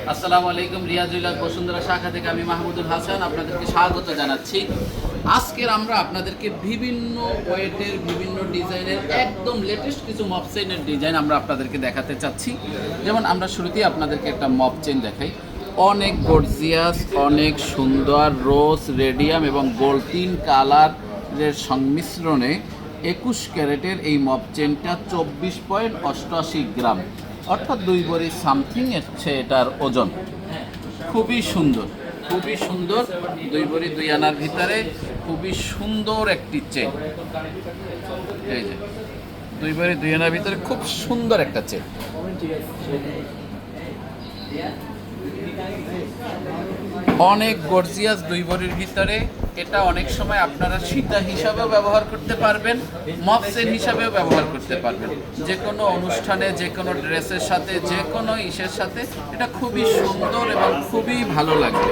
আসসালামু আলাইকুম। রিয়া জুয়েলার্স বসুন্ধরা শাখা থেকে আমি মাহমুদুল হাসান আপনাদেরকে স্বাগত জানাচ্ছি। আজকের আমরা আপনাদেরকে বিভিন্ন ওয়েটের বিভিন্ন ডিজাইনের একদম লেটেস্ট কিছু মপ চেইনের ডিজাইন আমরা আপনাদেরকে দেখাতে চাচ্ছি। যেমন আমরা শুরুতেই আপনাদেরকে একটা মপ চেইন দেখাই, অনেক গর্জিয়াস, অনেক সুন্দর রোজ, রেডিয়াম এবং গোল্ড 3 কালারের সংমিশ্রণে 21 ক্যারেটের এই মপ চেইনটা 24.88 গ্রাম, অর্থাৎ 2 ভরি সামথিং হচ্ছে এটার ওজন। খুবই সুন্দর, খুবই সুন্দর, 2 ভরি 2 আনার ভিতরে খুবই সুন্দর একটি চেন। এই যে 2 ভরি 2 আনার ভিতরে খুব সুন্দর একটা চেন। অনেক গর্জিয়াস 2 ভরির ভিতরে। এটা অনেক সময় আপনারা সীতা হিসাবেও ব্যবহার করতে পারবেন, মপ চেইন হিসাবেও ব্যবহার করতে পারবেন। যে কোনো অনুষ্ঠানে, যে কোনো ড্রেসের সাথে, যে কোনো ইসের সাথে এটা খুবই সুন্দর এবং খুবই ভালো লাগবে।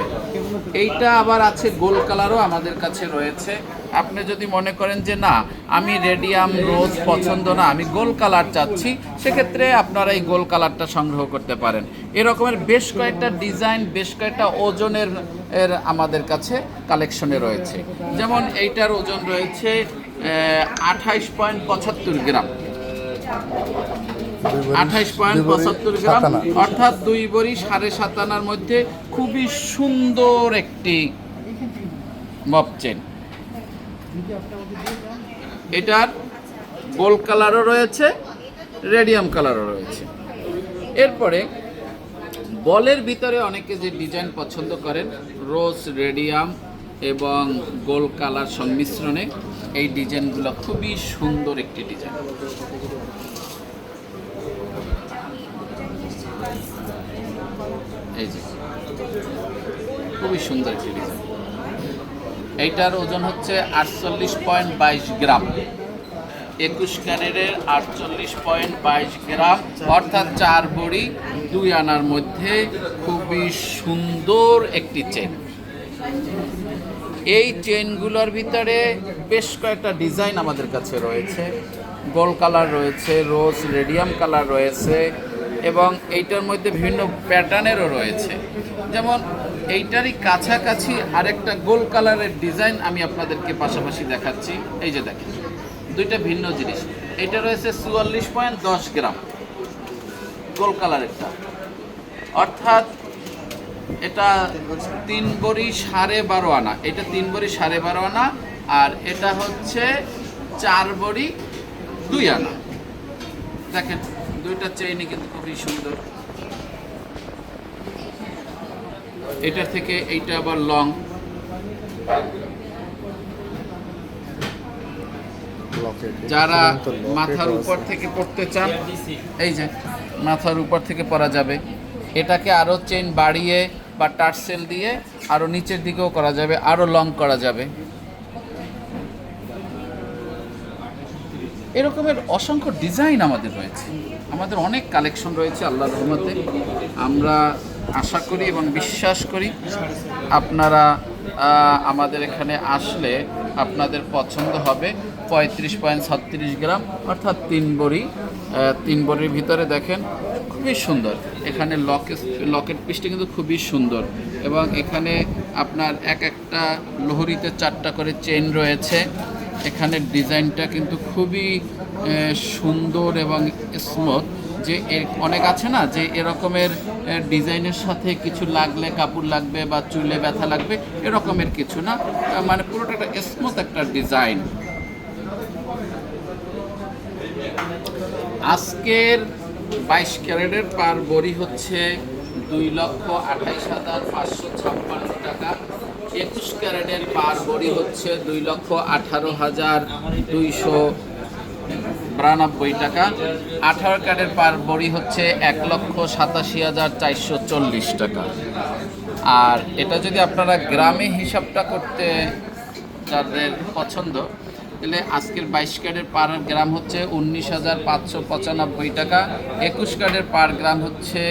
এইটা আবার আছে গোল্ড কালারও আমাদের কাছে রয়েছে। আপনি যদি মনে করেন যে না, আমি রেডিয়াম রোজ পছন্দ না, আমি গোল্ড কালার চাচ্ছি, সেক্ষেত্রে আপনারা এই গোল্ড কালারটা সংগ্রহ করতে পারেন। এরকমের বেশ কয়েকটা ডিজাইন, বেশ কয়েকটা ওজনের আমাদের কাছে কালেকশনে রয়েছে। যেমন এইটার ওজন রয়েছে 28.75 গ্রাম, 28.75 গ্রাম, অর্থাৎ 2 ভরি 7.5 আনার মধ্যে খুবই সুন্দর একটি মপ চেন। এটার গোল্ড কালারও রয়েছে, রেডিয়াম কালারও রয়েছে। এরপরে বলের ভিতরে অনেকে যে ডিজাইন পছন্দ করেন, রোজ, রেডিয়াম এবং গোল্ড কালার সংমিশ্রণে এই ডিজাইনগুলো খুবই সুন্দর একটি ডিজাইন। এই যে খুবই সুন্দর একটি ডিজাইন। এইটার ওজন হচ্ছে 48.22 গ্রাম, 21 ক্যারেটের 48.22 গ্রাম, অর্থাৎ 4 ভরি 2 আনার মধ্যে খুবই সুন্দর একটি চেন। এই চেনগুলোর ভিতরে বেশ কয়েকটা ডিজাইন আমাদের কাছে রয়েছে। গোল্ড কালার রয়েছে, রোজ রেডিয়াম কালার রয়েছে এবং এইটার মধ্যে বিভিন্ন প্যাটার্নেরও রয়েছে। যেমন এইটারই কাছাকাছি আরেকটা গোল্ড কালারের ডিজাইন আমি আপনাদেরকে পাশাপাশি দেখাচ্ছি। এই যে দেখেন, দুইটা ভিন্ন জিনিস। এটা রয়েছে 44.10 গ্রাম, গোল্ড কালারেরটা, অর্থাৎ এটা 3 ভরি 12.5 আনা। এটা 3 ভরি 12.5 আনা, আর এটা হচ্ছে 4 ভরি 2 আনা। দেখেন দুইটা চেইনই কিন্তু খুবই সুন্দর। এটার থেকে এইটা আবার লং। যারা মাথার উপর থেকে পড়তে চান, এই যে মাথার উপর থেকে পরা যাবে। এটাকে আরও চেইন বাড়িয়ে বা টার্সেল দিয়ে আরও নিচের দিকেও করা যাবে, আরও লং করা যাবে। এরকমের অসংখ্য ডিজাইন আমাদের রয়েছে, আমাদের অনেক কালেকশন রয়েছে আল্লাহর রহমতে। আমরা আশা করি এবং বিশ্বাস করি আপনারা আমাদের এখানে আসলে আপনাদের পছন্দ হবে। 35.36 গ্রাম, অর্থাৎ 3 ভরি। 3 ভরির ভিতরে দেখেন খুবই সুন্দর। এখানে লকেট পিসটা কিন্তু খুবই সুন্দর এবং এখানে আপনার একটা লোহরিতে 4টা করে চেইন রয়েছে। এখানে ডিজাইনটা কিন্তু খুবই সুন্দর এবং স্মুথ। যে অনেক আছে না যে এরকমের ডিজাইনের সাথে কিছু লাগলে, কাপড় লাগবে বা চুলে ব্যথা লাগবে, এরকমের কিছু না, মানে পুরোটা একটা স্মুথ একটা ডিজাইন। আজকের 22 ক্যারেটের পার ভরি হচ্ছে 2,28,556 টাকা। 21 ক্যারেটের পার ভরি হচ্ছে 2,18,292 টাকা। 18 ক্যারেটের পার ভরি হচ্ছে 1,87,440 টাকা। আর এটা যদি আপনারা গ্রামে হিসাবটা করতে যাদের পছন্দ, তাহলে আজকের 22 ক্যারেটের পার গ্রাম হচ্ছে 19,595 টাকা। 21 ক্যারেটের পার গ্রাম হচ্ছে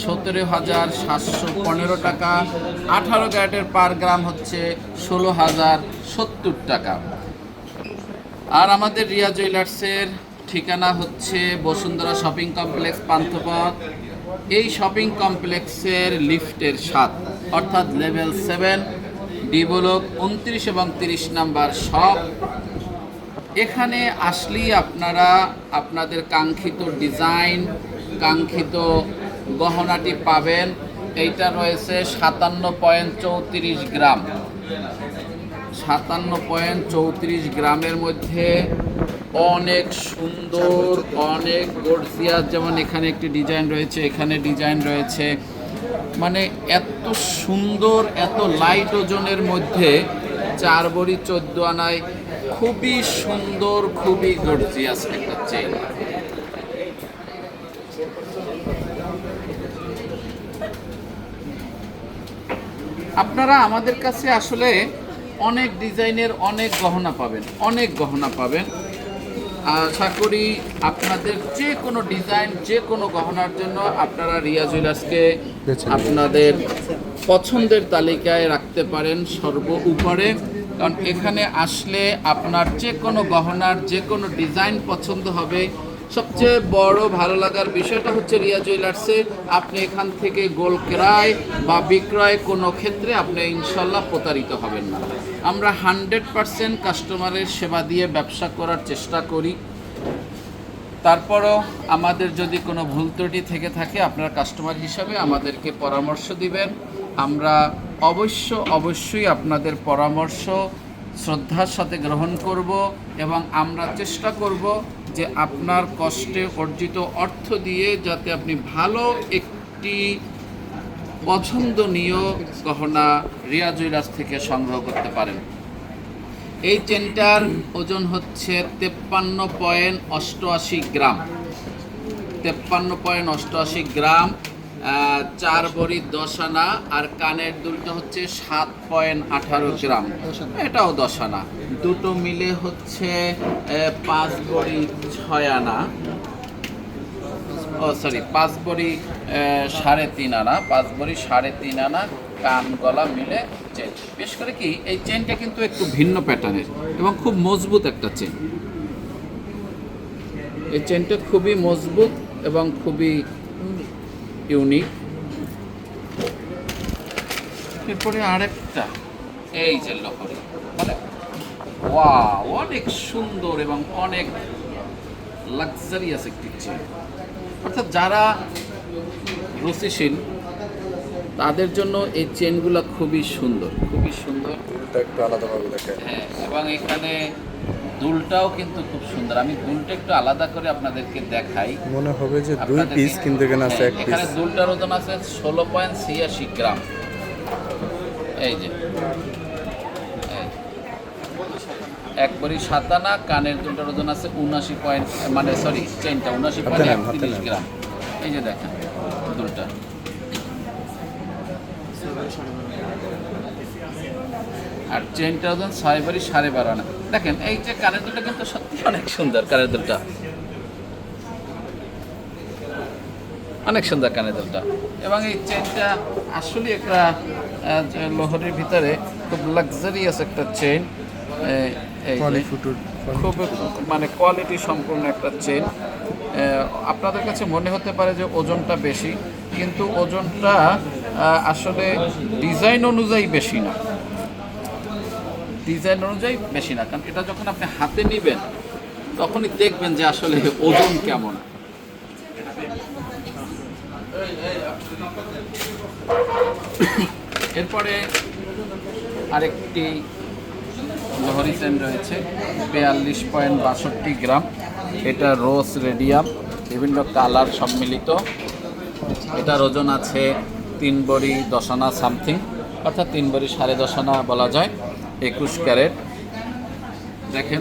17,715 টাকা। 18 ক্যারেটের পার গ্রাম হচ্ছে 16,070 টাকা। আর আমাদের রিয়া জুয়েলার্সের ঠিকানা হচ্ছে বসুন্ধরা শপিং কমপ্লেক্স, পান্থপথ, এই শপিং কমপ্লেক্সের লিফটের 7 অর্থাৎ লেভেল 7 ডি ব্লক 29 এবং 30 নাম্বার শপ। এখানে আসলেই আপনারা আপনাদের কাঙ্ক্ষিত ডিজাইন, কাঙ্ক্ষিত গহনাটি পাবেন। এইটা রয়েছে 57.34 গ্রাম, 57.34 গ্রামের মধ্যে অনেক সুন্দর, অনেক গর্জিয়াস। যেমন এখানে একটি ডিজাইন রয়েছে, এখানে ডিজাইন রয়েছে, মানে এত সুন্দর, এত লাইট ওজনের মধ্যে 4 ভরি 14 আনায় খুবই সুন্দর, খুবই গর্জিয়াস একটা চেইন। আপনারা আমাদের কাছে আসলে অনেক ডিজাইনের অনেক গহনা পাবেন, অনেক গহনা পাবেন। আশা করি আপনাদের যে কোনো ডিজাইন, যে কোনো গহনার জন্য আপনারা রিয়া জুয়েলার্সকে আপনাদের পছন্দের তালিকায় রাখতে পারেন সর্ব উপরে। কারণ এখানে আসলে আপনার যে কোনো গহনার যে কোনো ডিজাইন পছন্দ হবে। সবচেয়ে বড় ভালো লাগার বিষয়টা হচ্ছে রিয়া জুয়েলার্সে আপনি এখান থেকে গোল্ড ক্রয় বা বিক্রয় কোনো ক্ষেত্রে আপনি ইনশাল্লাহ প্রতারিত হবেন না। আমরা 100% কাস্টমারের সেবা দিয়ে ব্যবসা করার চেষ্টা করি। তারপরও আমাদের যদি কোনো ভুল ত্রুটি থেকে থাকে আপনার কাস্টমার হিসাবে আমাদেরকে পরামর্শ দিবেন। আমরা অবশ্যই আপনাদের পরামর্শ শ্রদ্ধার সাথে গ্রহণ করব এবং আমরা চেষ্টা করব যে আপনার কষ্টে অর্জিত অর্থ দিয়ে যাতে আপনি ভালো একটি পছন্দনীয় গহনা রিয়া জুয়েলার্স থেকে সংগ্রহ করতে পারেন। এই চেনটার ওজন হচ্ছে 53.88 গ্রাম, 53.88 গ্রাম, 4 ভরি 10 আনা। আর কানের দুলটা হচ্ছে 7.18 গ্রাম, এটাও 10 আনা। দুটো মিলে হচ্ছে 5 ভরি 6 আনা, 5 ভরি 3.5 আনা, 5 ভরি 3.5 আনা কান গলা মিলে চেন। বিশেষ করে কি এই চেনটা কিন্তু একটু ভিন্ন প্যাটার্নের এবং খুব মজবুত একটা চেন। এই চেনটা খুবই মজবুত এবং খুবই ইউনিক। এরপরে আরেকটা এই যে লহরি, মানে ওয়াও, অনেক সুন্দর এবং অনেক লাক্সারিয়াস একটি চেন। অর্থাৎ যারা রুচিশীল তাদের জন্য এই চেনগুলো খুবই সুন্দর, খুবই সুন্দর। একটু আলাদাভাবে দেখে, হ্যাঁ, এবং এখানে দুলটাও কিন্তু খুব সুন্দর। আমি দুলটা একটু আলাদা করে আপনাদেরকে দেখাই। মনে হবে যে 2 পিস কিন্তু এখানে আছে 1 পিস। এখানে দুলটার ওজন আছে 16.86 গ্রাম। এই যে 1 ভরি 7 আনা, কানের দুলটার ওজন আছে 79 চেনটা 79.31 গ্রাম। এই যে দেখেন দুলটা, আর চেনটা ওজন 6 ভরি 12.5 আনা। দেখেন এই যে কানের দুলটা কিন্তু সত্যি অনেক সুন্দর। কানের দুলটা অনেক সুন্দর, কানের দুলটা। এবং এই চেনটা আসলে একটা লহরির ভিতরে খুব লাক্সারিয়াস একটা চেন। খুব মানে কোয়ালিটি সম্পূর্ণ একটা চেন। আপনাদের কাছে মনে হতে পারে যে ওজনটা বেশি, কিন্তু ওজনটা আসলে ডিজাইন অনুযায়ী বেশি না, ডিজাইন অনুযায়ী বেশি না। কারণ এটা যখন আপনি হাতে নেবেন তখনই দেখবেন যে আসলে ওজন কেমন। এরপরে আরেকটি লহরি চেন রয়েছে 42.62 গ্রাম। এটা রোজ রেডিয়াম, বিভিন্ন কালার সম্মিলিত। এটার ওজন আছে 3 ভরি 10 আনা সামথিং, অর্থাৎ 3 ভরি 10.5 আনা বলা যায়, 21 ক্যারেট। দেখেন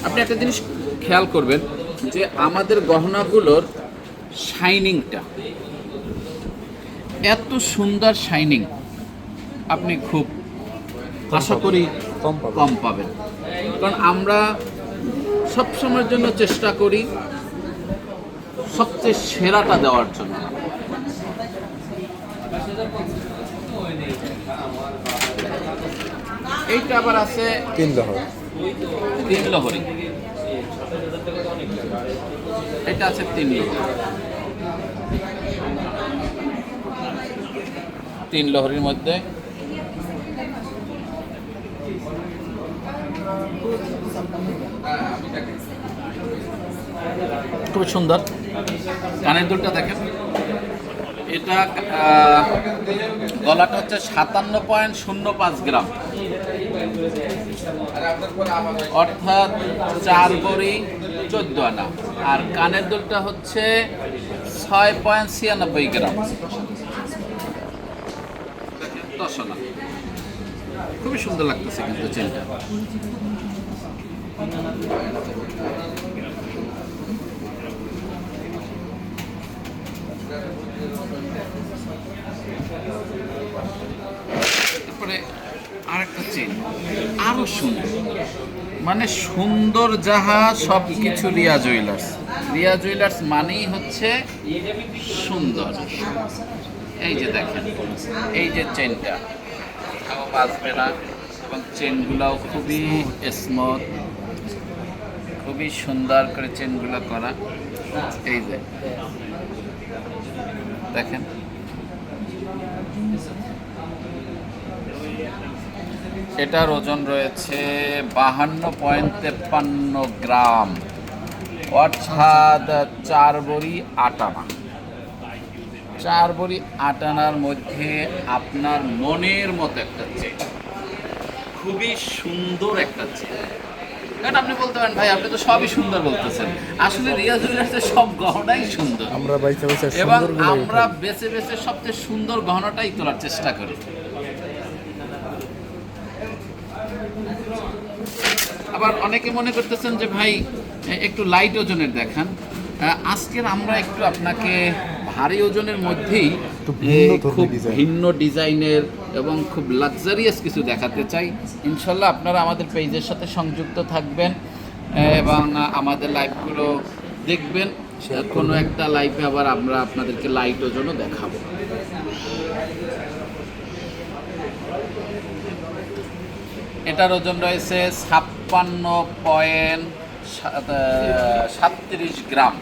আপনি একটা জিনিস খেয়াল করবেন যে আমাদের গহনাগুলোর শাইনিংটা এত সুন্দর, শাইনিং আপনি খুব আশা করি কম পাবেন। কারণ আমরা সবসময়ের জন্য চেষ্টা করি সবচেয়ে সেরাটা দেওয়ার জন্য। এইটা আবার আছে 3 লহরি, এটা আছে 3 লহরি। 3 লহরির মধ্যে। খুব সুন্দর কানের দুলটা দেখেন। এটা গলাটা হচ্ছে 57.05 গ্রাম, অর্থাৎ 4 ভরি 14 আনা। আর কানের দুলটা হচ্ছে 6.96 গ্রাম, 10 আনা। খুবই সুন্দর লাগতেছে কিন্তু চেনটা। তারপরে আরেকটা চেন আরো সুন্দর, মানে সুন্দর যাহা সব কিছু রিয়া জুয়েলার্স। রিয়া জুয়েলার্স মানেই হচ্ছে সুন্দর। এই যে দেখেন, এই যে চেনটা কোথাও বাজবে না এবং চেনগুলাও খুবই স্মুথ, খুবই সুন্দর করে চেনগুলো করা। এই যে দেখেন, এটার ওজন রয়েছে 52.53 গ্রাম, অর্থাৎ 4 ভরি 8 আনা। 4 ভরি 8 আনার মধ্যে আপনার মনের মতো একটা চেন, খুবই সুন্দর একটা চেন। কারণ আপনি বলতে পারেন ভাই আপনি তো সবই সুন্দর বলতেছেন, আসলে রিয়া জুয়েলার্সের সব গহনাই সুন্দর আমরা বাইচা বাইচা এবং সুন্দরগুলো আমরা বেছে বেছে সবচেয়ে সুন্দর গহনাটাই তোলার চেষ্টা করি। আবার অনেকে মনে করতেছেন যে ভাই একটু লাইট ওজনের দেখান। আজকের আমরা একটু আপনাকে ভারী ওজনের মধ্যেই খুব ভিন্ন ডিজাইনের এবং খুব লাক্সারিয়াস কিছু দেখাতে চাই। ইনশাল্লাহ আপনারা আমাদের পেজের সাথে সংযুক্ত থাকবেন এবং আমাদের লাইভগুলো দেখবেন। কোনো একটা লাইভে আবার আমরা আপনাদেরকে লাইট ওজনও দেখাবো। এটার ওজন রয়েছে 56.37 গ্রাম।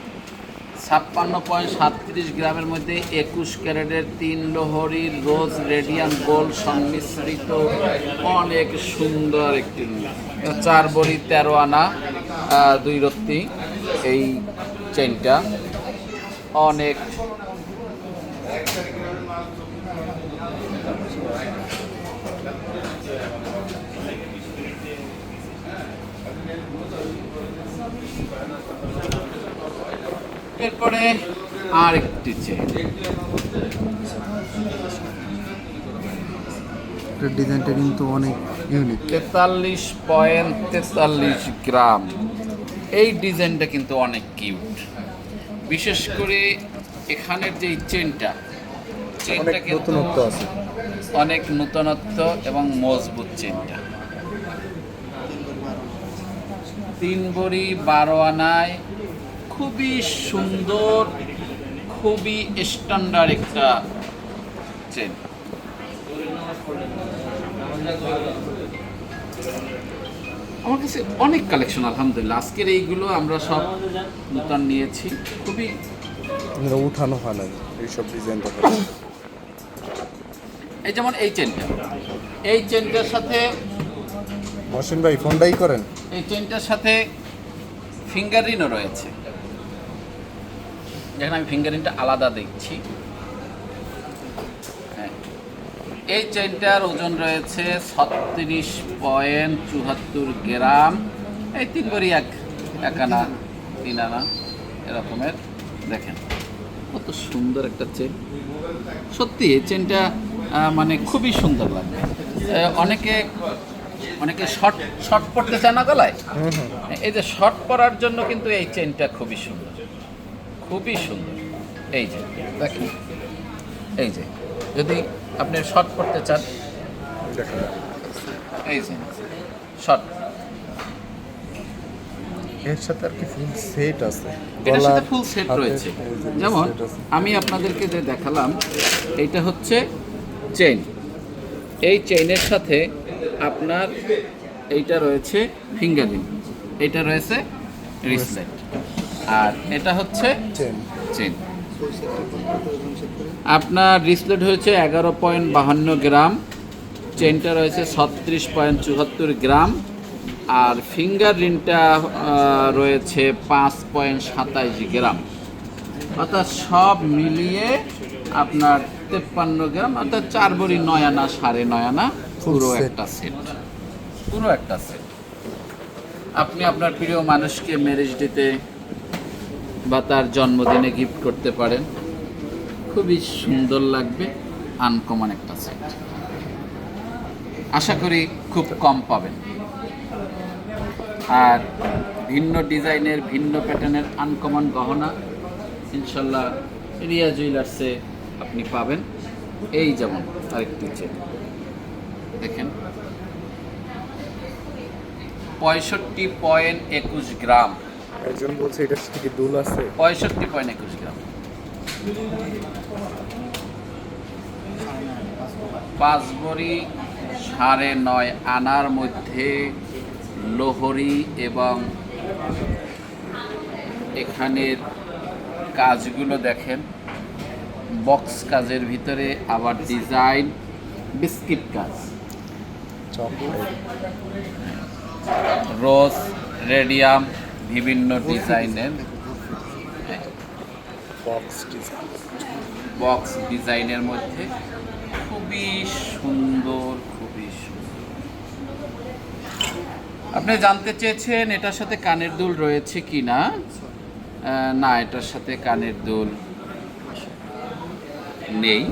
56.37 গ্রামের মধ্যে 21 ক্যারেটের 3 লহরির রোজ রেডিয়াম গোল্ড সংমিশ্রিত অনেক সুন্দর একটি 4 ভরি 13 আনা 2 রত্তি। এই চেইনটা অনেক এরপরে আর একটি চেন, ডিজাইনটা কিন্তু অনেক ইউনিক। 43.43 গ্রাম। এই ডিজাইনটা কিন্তু অনেক কিউট, বিশেষ করে এখানের যে চেনটা কিন্তু নতুনত্ব আছে, অনেক নতুনত্ব এবং মজবুত চেনটা। 3 ভরি 12 আনায় খুবই সুন্দর, খুবই স্ট্যান্ডার্ড একটা চেন। আমার কাছে অনেক কালেকশন আলহামদুলিল্লাহ। আজকের এইগুলো আমরা সব নতুন নিয়েছি, খুবই উঠানো হয় না এইসব ডিজাইন। এই যেমন এই চেনটা, এই চেনটার সাথে মহসিন ভাই ফোনটাই করেন। এই চেনটার সাথে ফিঙ্গার রিংও রয়েছে। যেখানে আমি ফিঙ্গারিংটা আলাদা দেখছি। হ্যাঁ, এই চেইনটার ওজন রয়েছে 36.74 গ্রাম। এই 3 ভরি 1 আনা 3 আনা এরকমের। দেখেন কত সুন্দর একটা চেন, সত্যি এই চেনটা মানে খুবই সুন্দর লাগে। অনেকে শর্ট পরতে চায় না গলায়, এই যে শর্ট পরার জন্য কিন্তু এই চেনটা খুবই সুন্দর, খুবই সুন্দর। এই যে দেখেন, এই যে যদি আপনি শর্ট পরতে চান, এই যে শর্ট, এর সাথে আর কি ফুল সেট আছে, এটার সাথে ফুল সেট রয়েছে। যেমন আমি আপনাদেরকে যে দেখালাম, এইটা হচ্ছে চেইন। এই চেইনের সাথে আপনার এইটা রয়েছে ফিঙ্গারিং, এইটা রয়েছে রিসলেট, আর এটা হচ্ছে চেন। আপনার রিসলেট হয়েছে 11.52 গ্রাম, চেনটা রয়েছে 36.74 গ্রাম, আর ফিঙ্গার রিংটা রয়েছে 5.27 গ্রাম, অর্থাৎ সব মিলিয়ে আপনার 53 গ্রাম, অর্থাৎ 4 ভরি 9 আনা 9.5 আনা পুরো set. একটা সেট, পুরো একটা সেট। আপনি আপনার প্রিয় মানুষকে ম্যারেজ ডেতে বা তার জন্মদিনে গিফট করতে পারেন, খুবই সুন্দর লাগবে, আনকমন একটা সেট। আশা করি খুব কম পাবেন। আর ভিন্ন ডিজাইনের ভিন্ন প্যাটার্নের আনকমন গহনা ইনশাল্লাহ রিয়া জুয়েলার্সে আপনি পাবেন। এই যেমন আরেকটি চেন দেখেন, 65.21 গ্রাম, একজন বলছে এটার সাথে কি দুল আছে? 65.21 গ্রাম, 5 ভরি 9.5 আনার মধ্যে লোহরি এবং এখানের কাজগুলো দেখেন, বক্স কাজের ভিতরে আবার ডিজাইন, বিস্কিট কাজ, চকলেট রোজ, রেডিয়াম, বিভিন্ন ডিজাইনের বক্স ডিজাইনের মধ্যে খুবই সুন্দর, খুবই সুন্দর। আপনি জানতে চেয়েছেন এটার সাথে কানের দুল রয়েছে কি না? না, এটার সাথে কানের দুল নেই।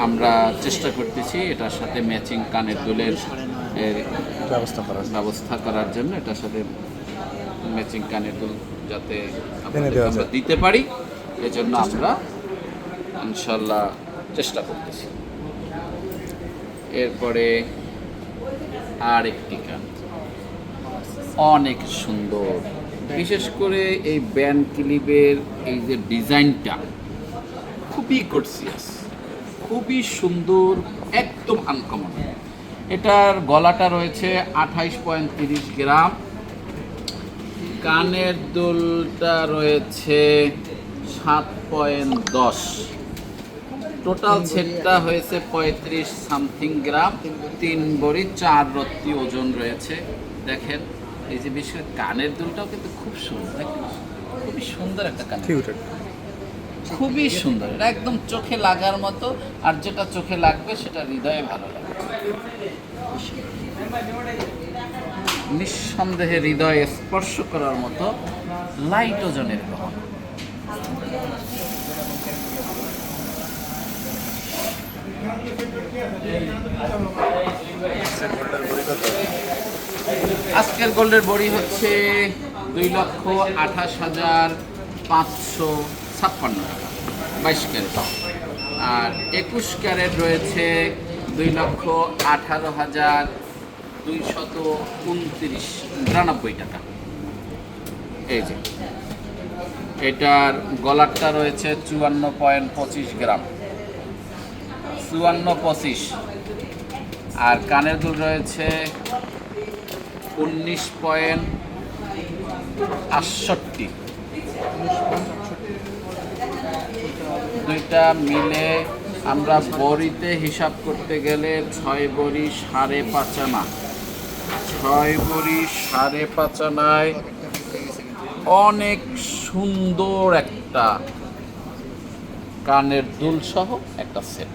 আমরা চেষ্টা করতেছি এটার সাথে ম্যাচিং কানের দুলের ব্যবস্থা করার জন্য, এটার সাথে ম্যাচিং কানের দুল যাতে আমরা দিতে পারি, এজন্য আমরা ইনশাল্লাহ চেষ্টা করতেছি। এরপরে আর একটি কান অনেক সুন্দর, বিশেষ করে এই ব্যান্ড ক্লিপের এই যে ডিজাইনটা খুবই গর্জিয়াস, খুবই সুন্দর, একদম আনকমন। এটার গলাটা রয়েছে 28.30 গ্রাম, কানের দুলটা রয়েছে 7.10, টোটাল সেটটা হয়েছে 35 সামথিং গ্রাম, 3 ভরি 4 রত্তি ওজন রয়েছে। দেখেন এই যে বিশেষ করে কানের দুলটাও কিন্তু খুব সুন্দর, দেখেন খুবই সুন্দর একটা কানের, খুবই সুন্দর, এটা একদম চোখে লাগার মতো, আর যেটা চোখে লাগবে সেটা হৃদয়ে ভালো লাগবে, নিঃসন্দেহে হৃদয়ে স্পর্শ করার মতো লাইট ওজনের গহনা। আজকের গোল্ডের বড়ি হচ্ছে 2,28,556 টাকা 22 ক্যারেট, আর 21 ক্যারেট রয়েছে 2,18,229 টাকা। এই যে এটার গলারটা রয়েছে 54.25 গ্রাম, 54.25, আর কানের দুল রয়েছে 19.68, দুইটা মিলে আমরা বড়িতে হিসাব করতে গেলে 6 ভরি 5.5 আনা, 6 ভরি 5.5 আনায় অনেক সুন্দর একটা কানের দুল সহ একটা সেট,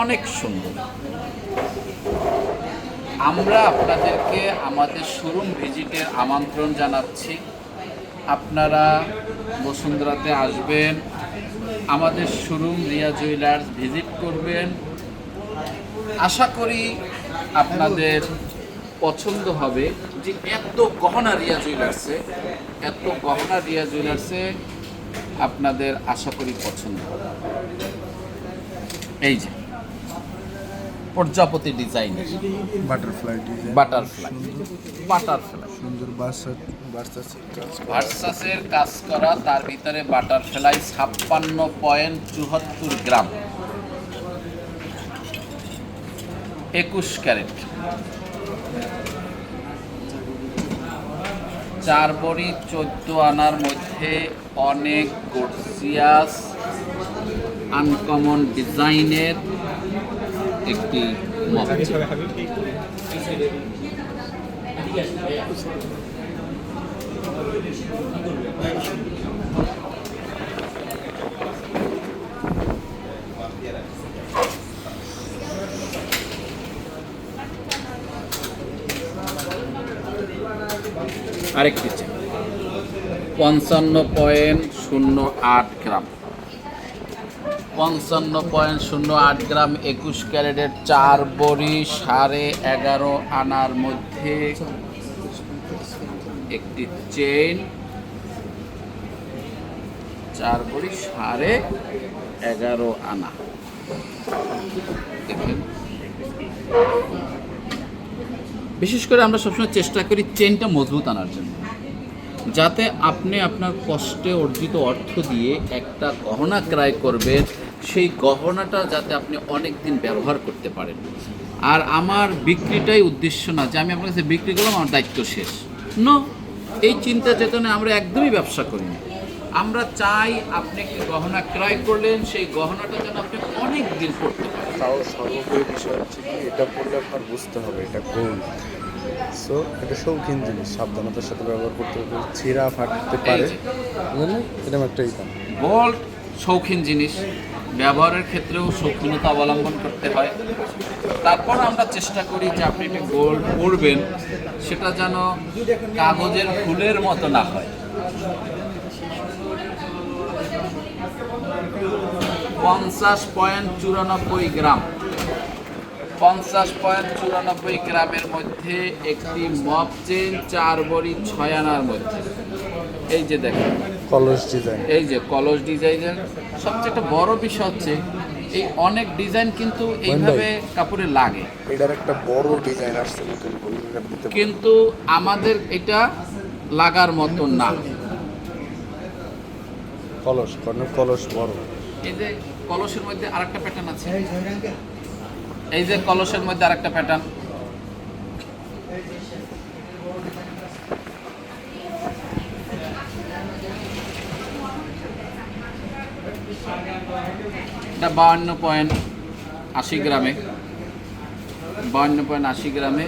অনেক সুন্দর। আমরা আপনাদেরকে আমাদের শোরুম ভিজিটের আমন্ত্রণ জানাচ্ছি। আপনারা বসুন্ধরাতে আসবেন, আমাদের শোরুম রিয়া জুয়েলার্স ভিজিট করবেন। আশা করি আপনাদের পছন্দ হবে, যে এত গহনা রিয়া জুয়েলার্সে, এত গহনা রিয়া জুয়েলার্সে আপনাদের আশা করি পছন্দ হবে। এই যে প্রজাপতি ডিজাইনের বাটারফ্লাই ডিজাইন, বাটারফ্লাই সুন্দর ভার্সাসের কাজ করা, তার ভিতরে বাটারফ্লাই 56.74 গ্রাম, 21 ক্যারেট। 4 ভরি 14 আনার মধ্যে অনেক গর্জিয়াস আনকমন ডিজাইনের একটি মপ চেন। আরেকটি চেন 55.08 গ্রাম, 55.08 গ্রাম 21 ক্যারেটের 4 ভরি 11.5 আনার মধ্যে একটি চেইন, 4 ভরি 11.5 আনা। দেখেন, বিশেষ করে আমরা সবসময় চেষ্টা করি চেইনটা মজবুত আনার জন্য, যাতে আপনি আপনার কষ্টে অর্জিত অর্থ দিয়ে একটা গহনা ক্রয় করবেন, সেই গহনাটা যাতে আপনি অনেক দিন ব্যবহার করতে পারেন। আর আমার বিক্রিটাই উদ্দেশ্য না যে আমি আপনার কাছে বিক্রি করলাম, আমার দায়িত্ব শেষ। নো, এই চিন্তা চেতনে আমরা একদমই ব্যবসা করি না। আমরা চাই আপনি একটি গহনা ক্রয় করলেন, সেই গহনাটা যেন আপনি অনেক দিন পড়তে পারেন। তাও সর্বোপরি বিষয় হচ্ছে কি, এটা পড়লে আপনার বুঝতে হবে এটা গোল্ড। সো এটা শৌখিন জিনিস, সাবধানতার সাথে ব্যবহার করতে হবে, ছিঁড়া ফাটতে পারে, বুঝলেন? এরকম একটা ইতাম। গোল্ড শৌখিন জিনিস, ব্যবহারের ক্ষেত্রেও শৌখিনতা অবলম্বন করতে হয়। তারপর আমরা চেষ্টা করি যে আপনি একটি গোল্ড পরবেন, সেটা যেন কাগজের ফুলের মতো না হয়। 50.94 গ্রাম, 50.94 গ্রামের মধ্যে একটি মপ চেন 4 ভরি 6 আনার মধ্যে। এই যে দেখেন কলস ডিজাইন, এই যে কলস ডিজাইনের সবচেয়ে একটা বড় বিষয় হচ্ছে এই অনেক ডিজাইন কিন্তু এইভাবে কাপড়ে লাগে, এটার একটা বড় ডিজাইন আসছে নতুন করে, এটা দিতে পারেন। কিন্তু আমাদের এটা লাগার মতো না। কলস কর্ণ কলস বড়। এই যে কলসের মধ্যে আরেকটা প্যাটার্ন আছে, এই যে কলসের মধ্যে আরেকটা প্যাটার্ন, এটা 52.80 গ্রামে, 52.80 গ্রামে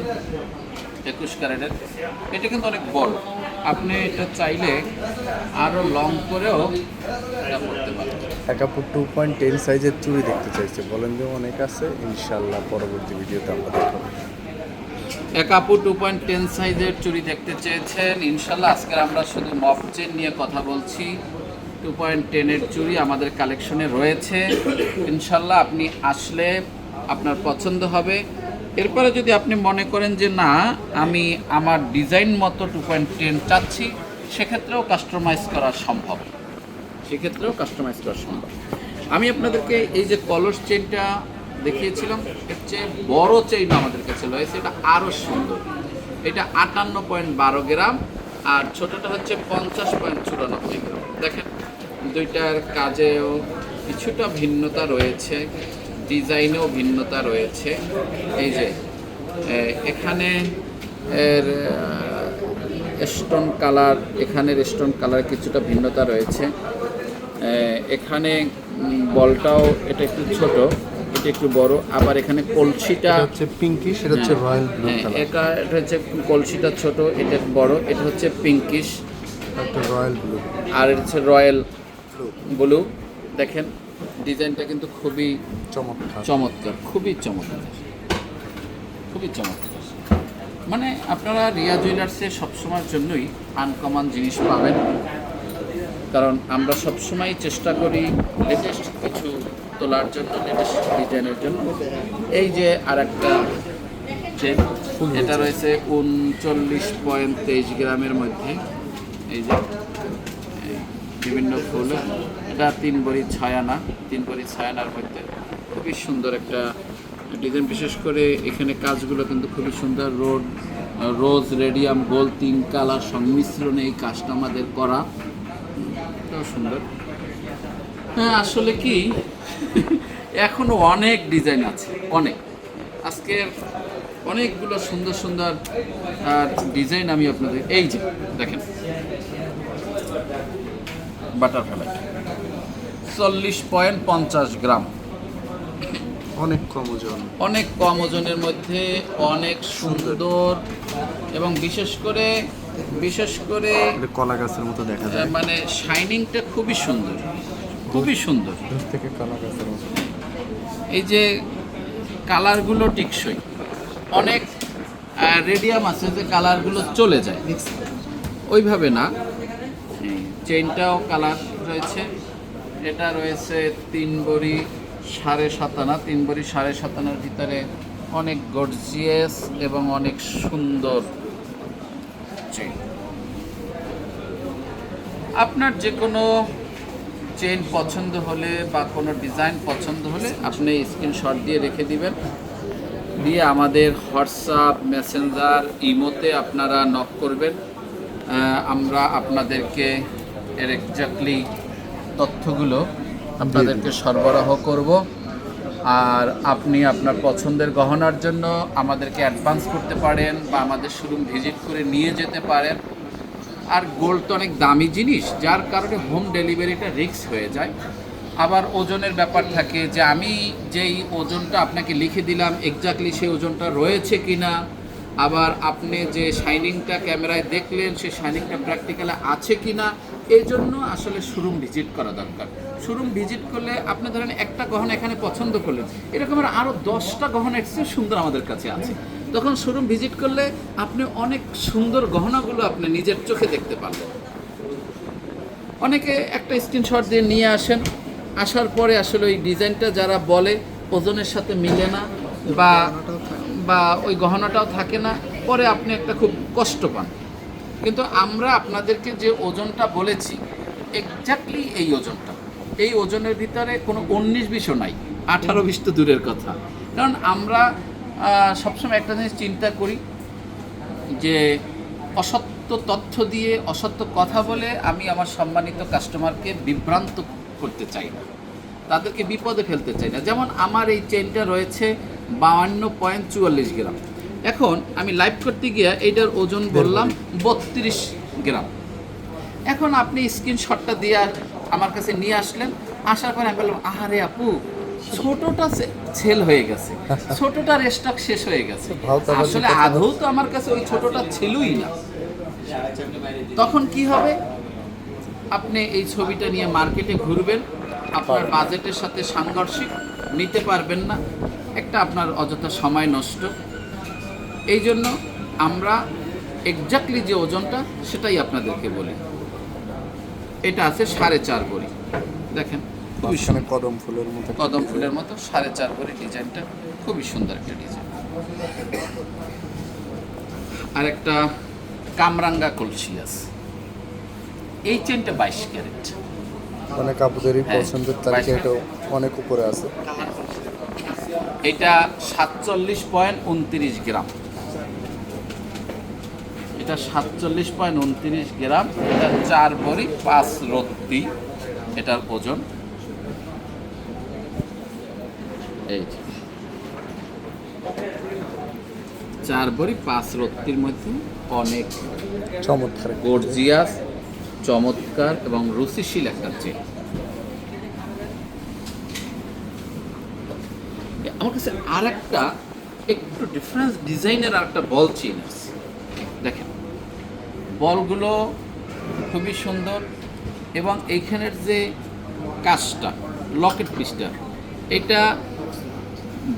21 ক্যারেটের। এটা কিন্তু অনেক বড়, আপনি এটা চাইলে আরো লং করেও এটা করতে পারেন। এক আপু 2.10 সাইজের চুড়ি দেখতে চাইছে, বলেন যে অনেক আছে, ইনশাল্লাহ পরবর্তী ভিডিওতে আমরা দেখাবো। এক আপু 2.10 সাইজের চুড়ি দেখতে চেয়েছেন, ইনশাল্লাহ আজকে আমরা শুধু মপ চেন নিয়ে কথা বলছি। 2.10 চুড়ি আমাদের কালেকশনে রয়েছে, ইনশাল্লাহ আপনি আসলে আপনার পছন্দ হবে। এরপরে যদি আপনি মনে করেন যে না, আমি আমার ডিজাইন মতো 2.10 চাচ্ছি, সেক্ষেত্রেও কাস্টমাইজ করা সম্ভব, সেক্ষেত্রেও কাস্টমাইজ করা সম্ভব। আমি আপনাদেরকে এই যে কলস চেইনটা দেখিয়েছিলাম, এর চেয়ে বড় চেইন আমাদের কাছে রয়েছে, এটা আরও সুন্দর। এটা 58.12 গ্রাম, আর ছোটটা হচ্ছে 50.94 গ্রাম। দেখেন দুইটার কাজেও কিছুটা ভিন্নতা রয়েছে, ডিজাইনেও ভিন্নতা রয়েছে। এই যে এখানে এর স্টোন কালার, এখানের স্টোন কালার কিছুটা ভিন্নতা রয়েছে। এখানে বলটাও এটা একটু ছোট, এটা একটু বড়, আবার এখানে কলসিটা হচ্ছে পিঙ্কিশ, এটা হচ্ছে রয়্যাল ব্লু কালার। এটা হচ্ছে কলসিটা ছোট, এটা বড়, এটা হচ্ছে পিঙ্কিশ, একটা রয়্যাল ব্লু, আর এটা হচ্ছে রয়্যাল ব্লু। দেখেন ডিজাইনটা কিন্তু খুবই চমৎকার, খুবই চমৎকার, খুবই চমৎকার। মানে আপনারা রিয়া জুয়েলার্সে সবসময়ের জন্যই আনকমন জিনিস পাবেন, কারণ আমরা সবসময় চেষ্টা করি লেটেস্ট কিছু তোলার জন্য, লেটেস্ট ডিজাইনের জন্য। এই যে আর একটা চেন, এটা রয়েছে 39.23 গ্রামের মধ্যে। এই যে বিভিন্ন ফুল, এটা 3 ভরি 6 আনা, 3 ভরি 6 আনার মধ্যে খুবই সুন্দর একটা ডিজাইন। বিশেষ করে এখানে কাজগুলো কিন্তু খুবই সুন্দর, রোজ রেডিয়াম গোল্ড 3 কালার সংমিশ্রণে এই কাজটা আমাদের করা, এটাও সুন্দর। হ্যাঁ, আসলে কি এখনো অনেক ডিজাইন আছে, অনেক। আজকের অনেকগুলো সুন্দর সুন্দর ডিজাইন আমি আপনাদের, এই যে দেখেন বাটারফ্লাই 40.50 গ্রাম, অনেক কম ওজন, অনেক কম ওজনের মধ্যে অনেক সুন্দর, এবং বিশেষ করে কলা গাছের মতো দেখা যায়, মানে শাইনিংটা খুবই সুন্দর, খুবই সুন্দর। দূর থেকে কলা গাছের মতো। এই যে কালারগুলো টিকসই, অনেক রেডিয়াম আছে যে কালারগুলো চলে যায়, ওইভাবে না। চেইনটাও কালার রয়েছে, এটা রয়েছে 3 ভরি 7.5 আনা, 3 ভরি 7.5 আনার ভিতরে অনেক গর্জিয়াস এবং অনেক সুন্দর চেইন। আপনার যে কোনো চেইন পছন্দ হলে বা কোনো ডিজাইন পছন্দ হলে আপনি স্ক্রিনশট দিয়ে রেখে দিবেন, দিয়ে আমাদের হোয়াটসঅ্যাপ, মেসেঞ্জার, ইমোতে আপনারা নক করবেন। আমরা আপনাদেরকে এর এক্স্যাক্টলি তথ্যগুলো আপনাদেরকে সরবরাহ করব। আর আপনি আপনার পছন্দের গহনার জন্য আমাদেরকে অ্যাডভান্স করতে পারেন বা আমাদের শোরুম ভিজিট করে নিয়ে যেতে পারেন। আর গোল্ড তো অনেক দামি জিনিস, যার কারণে হোম ডেলিভারিটা রিস্ক হয়ে যায়। আবার ওজনের ব্যাপার থাকে, যে আমি যেই ওজনটা আপনাকে লিখে দিলাম এক্স্যাক্টলি সেই ওজনটা রয়েছে কি না, আবার আপনি যে শাইনিংটা ক্যামেরায় দেখলেন সেই শাইনিংটা প্র্যাকটিক্যালে আছে কি না, এই জন্য আসলে শোরুম ভিজিট করা দরকার। শোরুম ভিজিট করলে আপনি ধরেন একটা গহনা এখানে পছন্দ করলেন, এরকমের আরও 10টা গহনা এক্সট্রা সুন্দর আমাদের কাছে আছে, তখন শোরুম ভিজিট করলে আপনি অনেক সুন্দর গহনাগুলো আপনি নিজের চোখে দেখতে পারবেন। অনেকে একটা স্ক্রিনশট দিয়ে নিয়ে আসেন, আসার পরে আসলে ওই ডিজাইনটা যারা বলে ওজনের সাথে মিলে না বা ওই গহনাটাও থাকে না, পরে আপনি একটা খুব কষ্ট পান। কিন্তু আমরা আপনাদেরকে যে ওজনটা বলেছি এক্স্যাক্টলি এই ওজনের ভিতরে কোনো 19-20ও নাই, 18-20 তো দূরের কথা। কারণ আমরা সবসময় একটা জিনিস চিন্তা করি যে অসত্য তথ্য দিয়ে, অসত্য কথা বলে আমি আমার সম্মানিত কাস্টমারকে বিভ্রান্ত করতে চাই না, তাদেরকে বিপদে ফেলতে চাই না। যেমন আমার এই চেনটা রয়েছে 52.44 গ্রাম, এখন আমি লাইভ করতে গিয়ে এইটার ওজন বললাম 32 গ্রাম। এখন আপনি স্ক্রিনশটটা দিয়ে আমার কাছে নিয়ে আসলেন, আসার পরে আমি বললাম আরে আপু ছোটটা সেল হয়ে গেছে, ছোটটার স্টক শেষ হয়ে গেছে। আসলে আদৌ তো আমার কাছে ওই ছোটটা ছিলই না। তখন কি হবে, আপনি এই ছবিটা নিয়ে মার্কেটে ঘুরবেন, আপনার বাজেটের সাথে সাংঘর্ষিক, নিতে পারবেন না, একটা আপনার অযথা সময় নষ্ট। এই জন্য আমরা এক্স্যাক্টলি যে ওজনটা সেটাই আপনাদেরকে বলি। এটা আছে 4.5 ভরি, দেখেন খুবই সুন্দর, কদম ফুলের মতো 4.5 ভরি ডিজাইনটা খুবই সুন্দর একটা ডিজাইন। আর একটা কামরাঙ্গা কলসি আছে, এই চেনটা 22 ক্যারেট, অনেক আপুদেরই পছন্দের তালিকা, এটা অনেক উপরে আছে। এটা 47.29 গ্রাম, এটা 47.29 গ্রাম, এটা 4 ভরি 5 রত্তি এটার ওজন। এই 4 ভরি 5 রত্তির মধ্যে অনেক চমৎকার, গর্জিয়াস, চমৎকার এবং রুচিশীল একটা চেন। আমার কাছে আর একটা একটু ডিফারেন্স ডিজাইনের আর একটা বল চেইন আছে, দেখেন বলগুলো খুবই সুন্দর, এবং এইখানের যে কাজটা লকেট পিসটা, এটা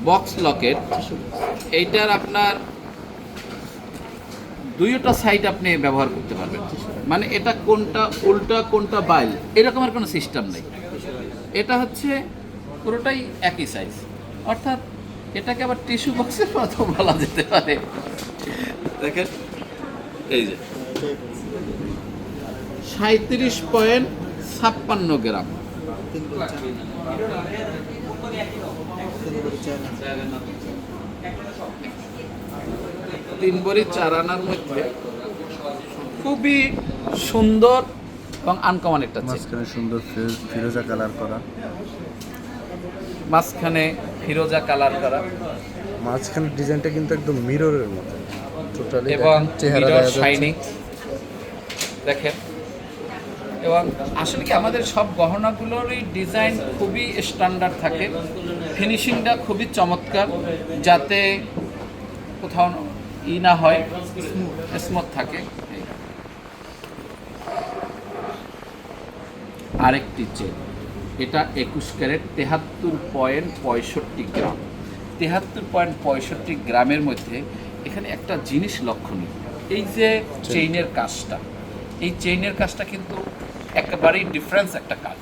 বক্স লকেট, এইটার আপনার দুইটা সাইড আপনি ব্যবহার করতে পারবেন, মানে এটা কোনটা উল্টা কোনটা বাইল এরকম আর কোনো সিস্টেম নেই। এটা হচ্ছে পুরোটাই একই সাইজ, অর্থাৎ এটাকে আবার টিস্যু বক্সের মতো বলা যেতে পারে। দেখেন এই যে 37.56 গ্রাম, 3 ভরি 4 আনার মধ্যে খুবই সুন্দর এবং আনকমন একটা চেন। মাঝখানে সুন্দর ফিরোজা কালার করা, মাঝখানে ফিরোজা কালার করা, মাঝখানের ডিজাইনটা কিন্তু একদম মিররের মতো টোটালি, এবং চেহারা মিরর দেখা যাচ্ছে। শাইনিং দেখেন। এবং আসলে কি আমাদের সব গহনাগুলোরই ডিজাইন খুবই স্ট্যান্ডার্ড থাকে, ফিনিশিংটা খুবই চমৎকার, যাতে কোথাও না হয়, স্মুথ থাকে। আরেকটি চেন, এটা 21 ক্যারেট 73.65 গ্রাম। 73.65 গ্রামের মধ্যে এখানে একটা জিনিস লক্ষণীয়, এই যে চেইনের কাজটা, এই চেইনের কাজটা কিন্তু একেবারেই ডিফারেন্স একটা কাজ।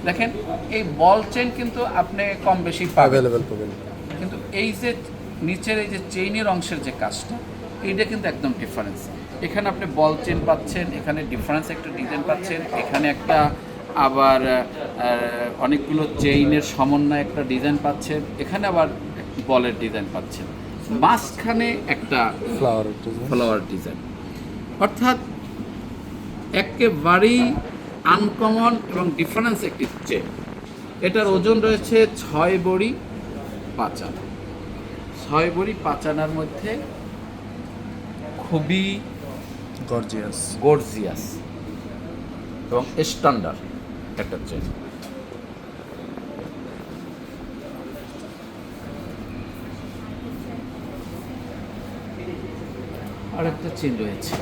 দেখেন এই বল চেইন কিন্তু আপনি কম বেশি পাবেন, অ্যাভেলেবেল পাবেন, কিন্তু এই যে নিচের এই যে চেইনের অংশের যে কাজটা, এইটা কিন্তু একদম ডিফারেন্স। এখানে আপনি বল চেইন পাচ্ছেন, এখানে ডিফারেন্স একটা ডিজাইন পাচ্ছেন, এখানে একটা আবার অনেকগুলো চেইনের সমন্বয়ে একটা ডিজাইন পাচ্ছেন, এখানে আবার বলের ডিজাইন পাচ্ছেন, মাঝখানে একটা ফ্লাওয়ার ডিজাইন। অর্থাৎ একেবারেই আনকমন এবং ডিফারেন্স একটি চেন। এটার ওজন রয়েছে 6 বড়ি 5 আনা। 6 বড়ি 5 আনার মধ্যে খুবই গর্জিয়াস এবং স্ট্যান্ডার্ড একটা চেন। আর একটা চেন রয়েছে,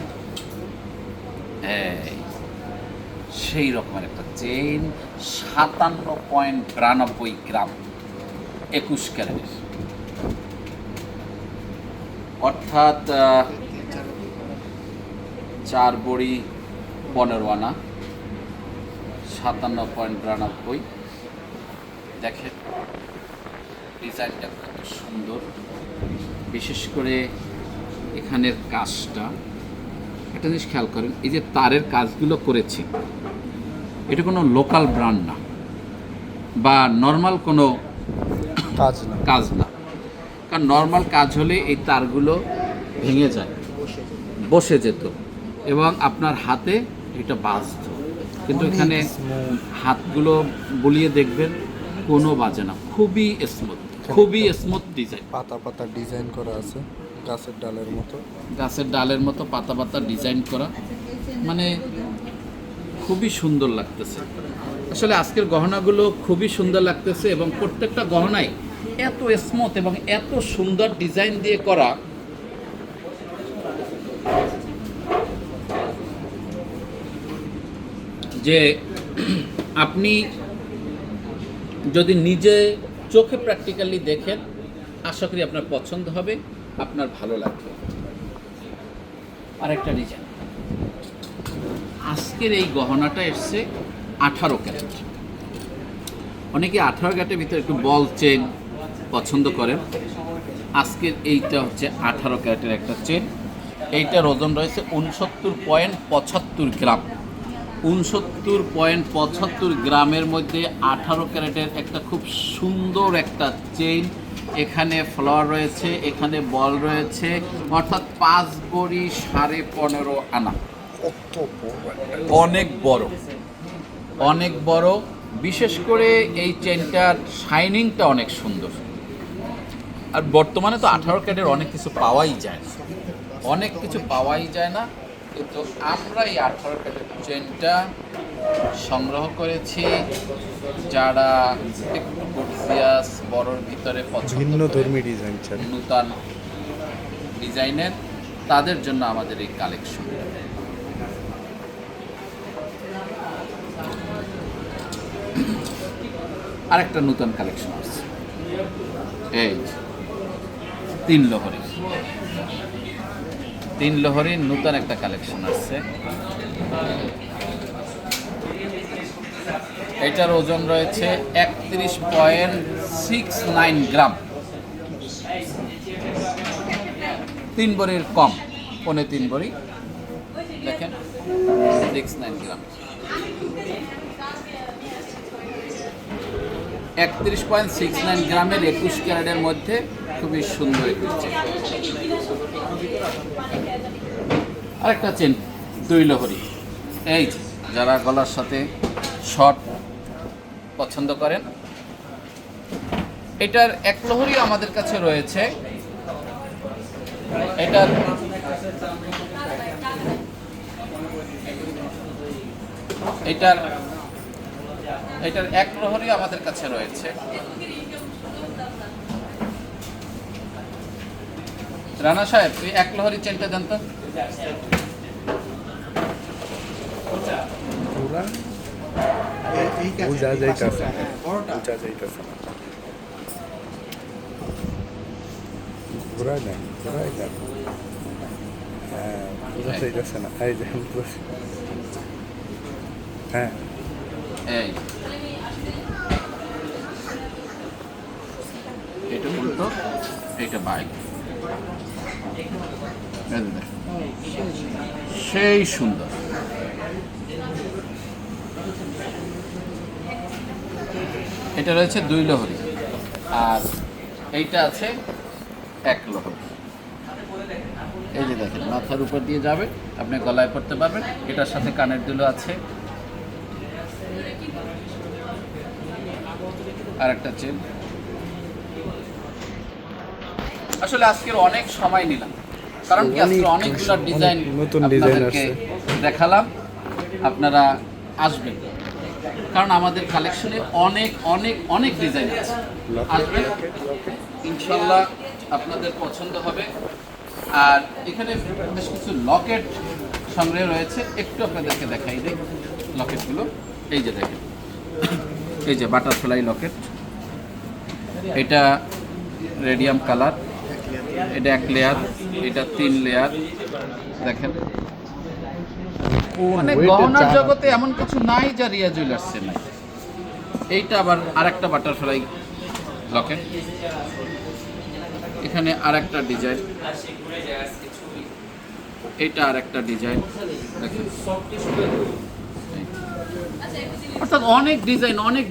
সেই রকমের একটা চেইন, 57.92 গ্রাম, 21 ক্যারেটের, অর্থাৎ 4 বড়ি 15 আনা, 57.92। দেখেন ডিজাইনটা কত সুন্দর, বিশেষ করে এখানের কাজটা। একটা জিনিস খেয়াল করেন, এই যে তারের কাজগুলো করেছে, এটা কোনো লোকাল ব্র্যান্ড না বা নর্মাল কোনো কাজ না। কারণ নর্মাল কাজ হলে এই তারগুলো ভেঙে যায়, বসে যেত এবং আপনার হাতে এটা বাজত, কিন্তু এখানে হাতগুলো বুলিয়ে দেখবেন কোনো বাজে না, খুবই স্মুথ ডিজাইন। পাতা ডিজাইন করা আছে, গাছের ডালের মতো পাতা ডিজাইন করা, মানে খুবই সুন্দর লাগতেছে। আসলে আজকের গহনাগুলো খুবই সুন্দর লাগতেছে এবং প্রত্যেকটা গহনাই এত স্মুথ এবং এত সুন্দর ডিজাইন দিয়ে করা, যে আপনি যদি নিজে চোখে প্র্যাকটিক্যালি দেখেন, আশা করি আপনার পছন্দ হবে, আপনার ভালো লাগবে। আরেকটা ডিজাইন, আজকের এই গহনাটা এসছে 18 ক্যারেট। অনেকে 18 ক্যারেটের ভিতরে একটু বল চেন পছন্দ করেন। আজকের এইটা হচ্ছে 18 ক্যারেটের একটা চেন। এইটার ওজন রয়েছে 69.75 গ্রাম। 69.75 গ্রামের মধ্যে 18 ক্যারেটের একটা খুব সুন্দর একটা চেইন। এখানে ফ্লাওয়ার রয়েছে, এখানে বল রয়েছে, অর্থাৎ 5 বড়ি 15.5 আনা। অনেক বড়। বিশেষ করে এই চেনটার শাইনিংটা অনেক সুন্দর। আর বর্তমানে তো 18 ক্যারেটের অনেক কিছু পাওয়াই যায় না, কিন্তু আমরা এই 18 ক্যারেটের চেনটা সংগ্রহ করেছি। যারা একটু গর্জিয়াস বড়র ভিতরে পছন্দ ধর্মী ডিজাইন চান, নূতন ডিজাইনের, তাদের জন্য আমাদের এই কালেকশন। আরেকটা নূতন কালেকশন আছে, এই 3 লহরীর নূতন একটা কালেকশন আসছে। এটার ওজন রয়েছে 31.69 গ্রাম, 3 বড়ির কম, 3.25 বড়ি। দেখেন 69 গ্রাম, 31.69 গ্রামের 21 ক্যারেটের মধ্যে খুবই সুন্দর একটি চেন। আরেকটা চেন 2 লহরী, এই যারা গলার সাথে শর্ট পছন্দ করেন, এটার এক লহরি আমাদের কাছে রয়েছে। এটার এটার এটার এক প্রহরী আমাদের কাছে রয়েছে। রানা সাহেব, এই এক লহরি চেনটা জান তো। পুরা বুঝা যাইতাছে না, বুঝা যাইতাছে না। ঘুরাই দেন, ঘুরাই দেন। হ্যাঁ, বুঝা যাইতাছে না। এই যে হ্যাঁ, এই এটা উল্টো, এটা বাইক। সেই সুন্দর। এটা রয়েছে 2 লহরি, আর এইটা আছে 1 লহরি। এই যে দেখেন, মাথার উপর দিয়ে যাবে, আপনি গলায় পড়তে পারবেন। এটার সাথে কানের দুলও আছে। আর একটা চেন। আসলে আজকের অনেক সময় নিলাম, কারণ কি আজকে অনেকগুলো ডিজাইন নতুন ডিজাইন আপনাদেরকে আসছে। দেখালাম। আপনারা আসবেন, কারণ আমাদের কালেকশনে অনেক অনেক অনেক ডিজাইন আছে। আসবেন, ইনশাল্লাহ আপনাদের পছন্দ হবে। আর এখানে বেশ কিছু লকেট সংগ্রহ রয়েছে, একটু আপনাদেরকে দেখাই দিই লকেটগুলো। এই যে দেখেন, এই যে বাটারফ্লাই লকেট, এটা রেডিয়াম কালার, এটা 1 লেয়ার, এটা 3 লেয়ার। দেখেন, মানে গহনার জগতে এমন কিছু নাই যা রিয়া জুয়েলার্সে নাই। এইটা আবার আরেকটা বাটারফ্লাই লকেট। এখানে আরেকটা ডিজাইন, এটা আরেকটা ডিজাইন। দেখেন, অর্থাৎ অনেক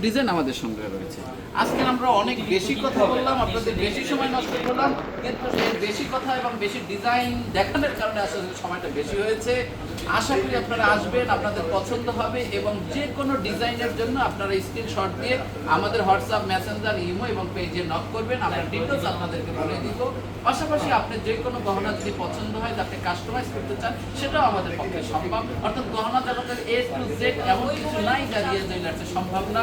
ডিজাইন আমাদের সঙ্গে রয়েছে। আজকে আমরা অনেক বেশি কথা বললাম, আপনাদের বেশি সময় নষ্ট করলাম, কিন্তু এই বেশি কথা এবং বেশি ডিজাইন দেখানোর কারণে আসলে সময়টা বেশি হয়েছে। আশা করি আপনারা আসবেন, আপনাদের পছন্দ হবে, এবং যে কোনো ডিজাইনের জন্য আপনারা স্ক্রিনশট দিয়ে আমাদের হোয়াটসঅ্যাপ, মেসেঞ্জার, ইমো এবং পেজে নক করবেন। আমরা ডিটেলস আপনাদেরকে বলে দিব। পাশাপাশি আপনার যে কোনো গহনা যদি পছন্দ হয়, যাতে কাস্টমাইজ করতে চান, সেটাও আমাদের পক্ষে সম্ভব। অর্থাৎ গহনা জগতের A to Z এমন কিছু নাই যা রিয়া জুয়েলার্সে সম্ভব না।